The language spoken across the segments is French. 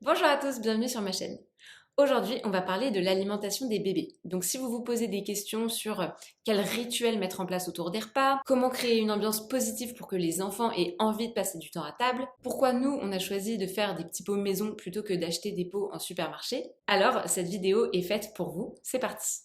Bonjour à tous, bienvenue sur ma chaîne. Aujourd'hui, on va parler de l'alimentation des bébés. Donc si vous vous posez des questions sur quel rituel mettre en place autour des repas, comment créer une ambiance positive pour que les enfants aient envie de passer du temps à table, pourquoi nous, on a choisi de faire des petits pots maison plutôt que d'acheter des pots en supermarché, alors cette vidéo est faite pour vous. C'est parti!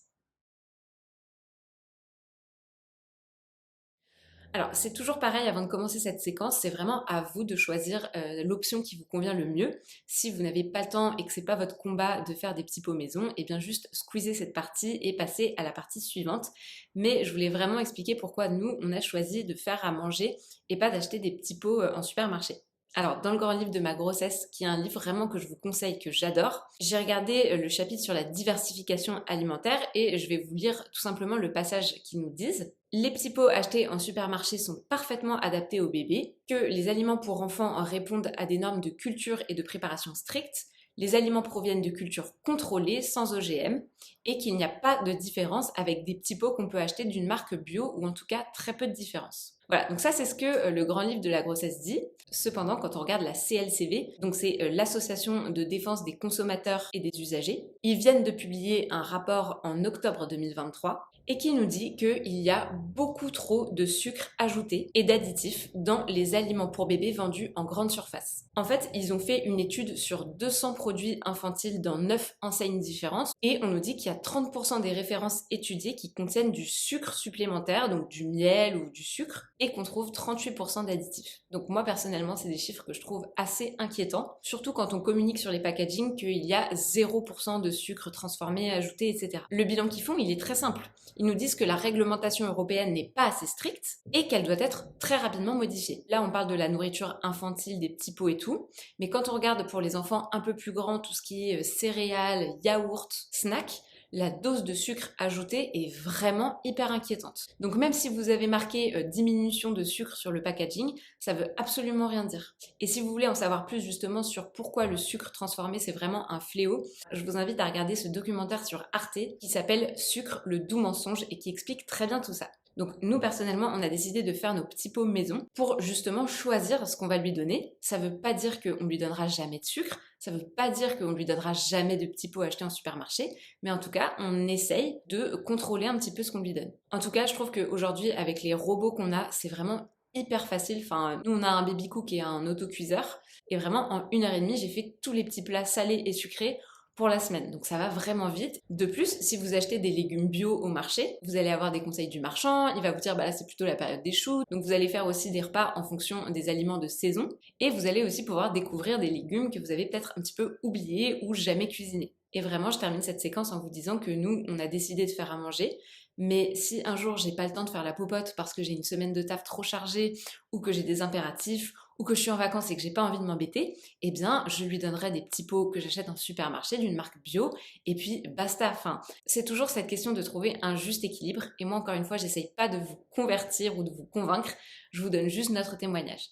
Alors, c'est toujours pareil avant de commencer cette séquence, c'est vraiment à vous de choisir l'option qui vous convient le mieux. Si vous n'avez pas le temps et que c'est pas votre combat de faire des petits pots maison, et bien juste squeezer cette partie et passer à la partie suivante. Mais je voulais vraiment expliquer pourquoi nous, on a choisi de faire à manger et pas d'acheter des petits pots en supermarché. Alors, dans le grand livre de ma grossesse, qui est un livre vraiment que je vous conseille, que j'adore, j'ai regardé le chapitre sur la diversification alimentaire et je vais vous lire tout simplement le passage qui nous disent: les petits pots achetés en supermarché sont parfaitement adaptés aux bébés, que les aliments pour enfants répondent à des normes de culture et de préparation strictes, les aliments proviennent de cultures contrôlées, sans OGM, et qu'il n'y a pas de différence avec des petits pots qu'on peut acheter d'une marque bio, ou en tout cas très peu de différence. Voilà, donc ça c'est ce que le grand livre de la grossesse dit. Cependant, quand on regarde la CLCV, donc c'est l'Association de défense des consommateurs et des usagers, ils viennent de publier un rapport en octobre 2023 et qui nous dit qu'il y a beaucoup trop de sucre ajouté et d'additifs dans les aliments pour bébés vendus en grande surface. En fait, ils ont fait une étude sur 200 produits infantiles dans 9 enseignes différentes et on nous dit qu'il y a 30% des références étudiées qui contiennent du sucre supplémentaire, donc du miel ou du sucre, et qu'on trouve 38% d'additifs. Donc moi personnellement, c'est des chiffres que je trouve assez inquiétants, surtout quand on communique sur les packagings qu'il y a 0% de sucre transformé, ajouté, etc. Le bilan qu'ils font, il est très simple. Ils nous disent que la réglementation européenne n'est pas assez stricte et qu'elle doit être très rapidement modifiée. Là, on parle de la nourriture infantile, des petits pots et tout, mais quand on regarde pour les enfants un peu plus grands, tout ce qui est céréales, yaourts, snacks, la dose de sucre ajoutée est vraiment hyper inquiétante. Donc même si vous avez marqué diminution de sucre sur le packaging, ça veut absolument rien dire. Et si vous voulez en savoir plus justement sur pourquoi le sucre transformé c'est vraiment un fléau, je vous invite à regarder ce documentaire sur Arte qui s'appelle Sucre, le doux mensonge et qui explique très bien tout ça. Donc nous personnellement on a décidé de faire nos petits pots maison pour justement choisir ce qu'on va lui donner. Ça veut pas dire qu'on lui donnera jamais de sucre, ça veut pas dire qu'on lui donnera jamais de petits pots achetés en supermarché, mais en tout cas on essaye de contrôler un petit peu ce qu'on lui donne. En tout cas je trouve qu'aujourd'hui avec les robots qu'on a, c'est vraiment hyper facile. Enfin, nous on a un baby cook et un autocuiseur et vraiment en 1 heure et demie j'ai fait tous les petits plats salés et sucrés pour la semaine, donc ça va vraiment vite. De plus, si vous achetez des légumes bio au marché, vous allez avoir des conseils du marchand, il va vous dire bah là c'est plutôt la période des choux, donc vous allez faire aussi des repas en fonction des aliments de saison, et vous allez aussi pouvoir découvrir des légumes que vous avez peut-être un petit peu oubliés ou jamais cuisinés. Et vraiment, je termine cette séquence en vous disant que nous, on a décidé de faire à manger, mais si un jour j'ai pas le temps de faire la popote parce que j'ai une semaine de taf trop chargée, ou que j'ai des impératifs, ou que je suis en vacances et que j'ai pas envie de m'embêter, eh bien je lui donnerai des petits pots que j'achète en supermarché d'une marque bio et puis basta. Enfin, c'est toujours cette question de trouver un juste équilibre et moi encore une fois, j'essaye pas de vous convertir ou de vous convaincre, je vous donne juste notre témoignage.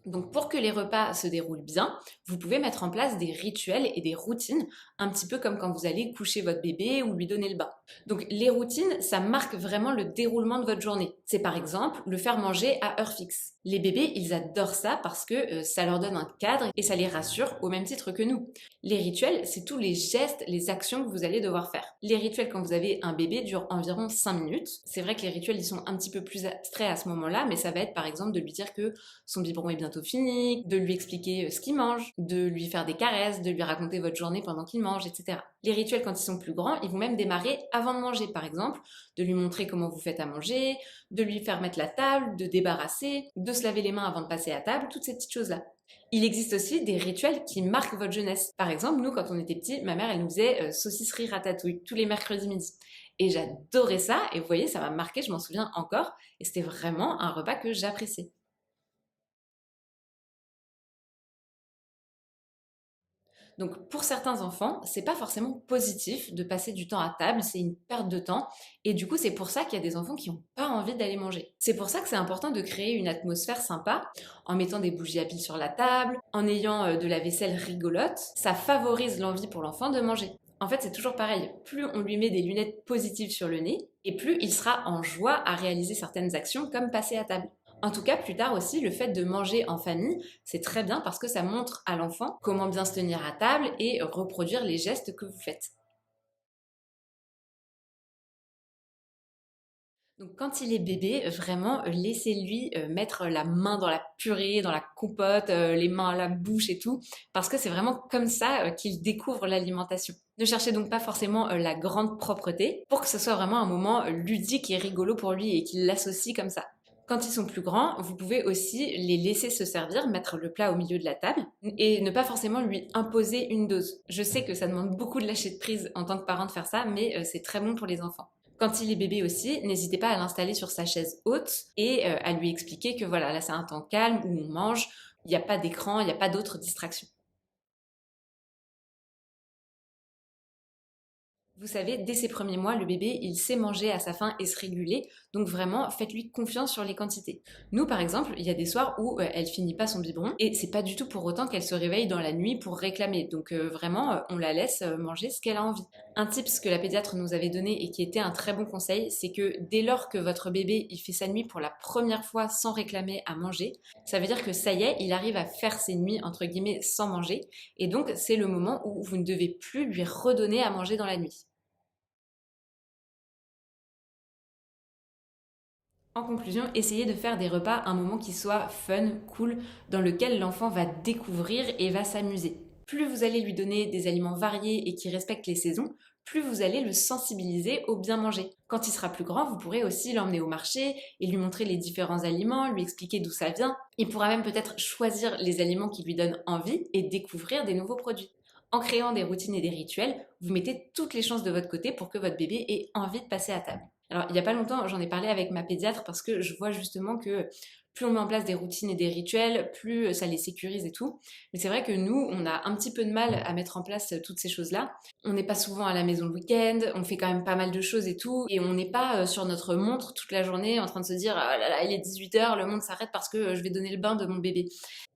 Donc pour que les repas se déroulent bien, vous pouvez mettre en place des rituels et des routines, un petit peu comme quand vous allez coucher votre bébé ou lui donner le bain. Donc les routines, ça marque vraiment le déroulement de votre journée. C'est par exemple le faire manger à heure fixe. Les bébés, ils adorent ça parce que ça leur donne un cadre et ça les rassure au même titre que nous. Les rituels, c'est tous les gestes, les actions que vous allez devoir faire. Les rituels quand vous avez un bébé durent environ 5 minutes. C'est vrai que les rituels, ils sont un petit peu plus abstraits à ce moment-là, mais ça va être par exemple de lui dire que son biberon est bientôt fini, de lui expliquer ce qu'il mange, de lui faire des caresses, de lui raconter votre journée pendant qu'il mange, etc. Les rituels, quand ils sont plus grands, ils vont même démarrer avant de manger, par exemple, de lui montrer comment vous faites à manger, de lui faire mettre la table, de débarrasser, de se laver les mains avant de passer à table, toutes ces petites choses-là. Il existe aussi des rituels qui marquent votre jeunesse. Par exemple, nous, quand on était petits, ma mère, elle nous faisait saucisserie ratatouille tous les mercredis midi. Et j'adorais ça, et vous voyez, ça m'a marqué, je m'en souviens encore, et c'était vraiment un repas que j'appréciais. Donc pour certains enfants, c'est pas forcément positif de passer du temps à table, c'est une perte de temps et du coup c'est pour ça qu'il y a des enfants qui n'ont pas envie d'aller manger. C'est pour ça que c'est important de créer une atmosphère sympa en mettant des bougies à piles sur la table, en ayant de la vaisselle rigolote, ça favorise l'envie pour l'enfant de manger. En fait, c'est toujours pareil, plus on lui met des lunettes positives sur le nez, et plus il sera en joie à réaliser certaines actions comme passer à table. En tout cas, plus tard aussi, le fait de manger en famille, c'est très bien parce que ça montre à l'enfant comment bien se tenir à table et reproduire les gestes que vous faites. Donc quand il est bébé, vraiment, laissez-lui mettre la main dans la purée, dans la compote, les mains à la bouche et tout, parce que c'est vraiment comme ça qu'il découvre l'alimentation. Ne cherchez donc pas forcément la grande propreté pour que ce soit vraiment un moment ludique et rigolo pour lui et qu'il l'associe comme ça. Quand ils sont plus grands, vous pouvez aussi les laisser se servir, mettre le plat au milieu de la table et ne pas forcément lui imposer une dose. Je sais que ça demande beaucoup de lâcher de prise en tant que parent de faire ça, mais c'est très bon pour les enfants. Quand il est bébé aussi, n'hésitez pas à l'installer sur sa chaise haute et à lui expliquer que voilà, là c'est un temps calme où on mange, il n'y a pas d'écran, il n'y a pas d'autres distractions. Vous savez, dès ses premiers mois, le bébé, il sait manger à sa faim et se réguler, donc vraiment, faites-lui confiance sur les quantités. Nous, par exemple, il y a des soirs où elle finit pas son biberon, et c'est pas du tout pour autant qu'elle se réveille dans la nuit pour réclamer, donc vraiment, on la laisse manger ce qu'elle a envie. Un tips que la pédiatre nous avait donné et qui était un très bon conseil, c'est que dès lors que votre bébé, il fait sa nuit pour la première fois sans réclamer à manger, ça veut dire que ça y est, il arrive à faire ses nuits, entre guillemets, sans manger, et donc c'est le moment où vous ne devez plus lui redonner à manger dans la nuit. En conclusion, essayez de faire des repas un moment qui soit fun, cool, dans lequel l'enfant va découvrir et va s'amuser. Plus vous allez lui donner des aliments variés et qui respectent les saisons, plus vous allez le sensibiliser au bien manger. Quand il sera plus grand, vous pourrez aussi l'emmener au marché et lui montrer les différents aliments, lui expliquer d'où ça vient. Il pourra même peut-être choisir les aliments qui lui donnent envie et découvrir des nouveaux produits. En créant des routines et des rituels, vous mettez toutes les chances de votre côté pour que votre bébé ait envie de passer à table. Alors, il n'y a pas longtemps, j'en ai parlé avec ma pédiatre parce que je vois justement que plus on met en place des routines et des rituels, plus ça les sécurise et tout. Mais c'est vrai que nous, on a un petit peu de mal à mettre en place toutes ces choses-là. On n'est pas souvent à la maison le week-end, on fait quand même pas mal de choses et tout, et on n'est pas sur notre montre toute la journée en train de se dire ah là là, il est 18 h, le monde s'arrête parce que je vais donner le bain de mon bébé.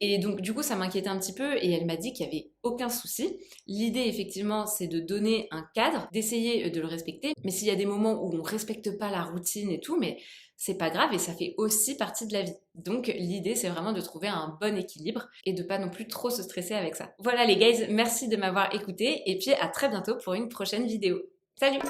Et donc, du coup, ça m'inquiétait un petit peu et elle m'a dit qu'il n'y avait aucun souci. L'idée, effectivement, c'est de donner un cadre, d'essayer de le respecter. Mais s'il y a des moments où on ne respecte pas la routine et tout, mais c'est pas grave et ça fait aussi partie de la vie. Donc, l'idée, c'est vraiment de trouver un bon équilibre et de pas non plus trop se stresser avec ça. Voilà les guys, merci de m'avoir écouté et puis à très bientôt pour une prochaine vidéo. Salut!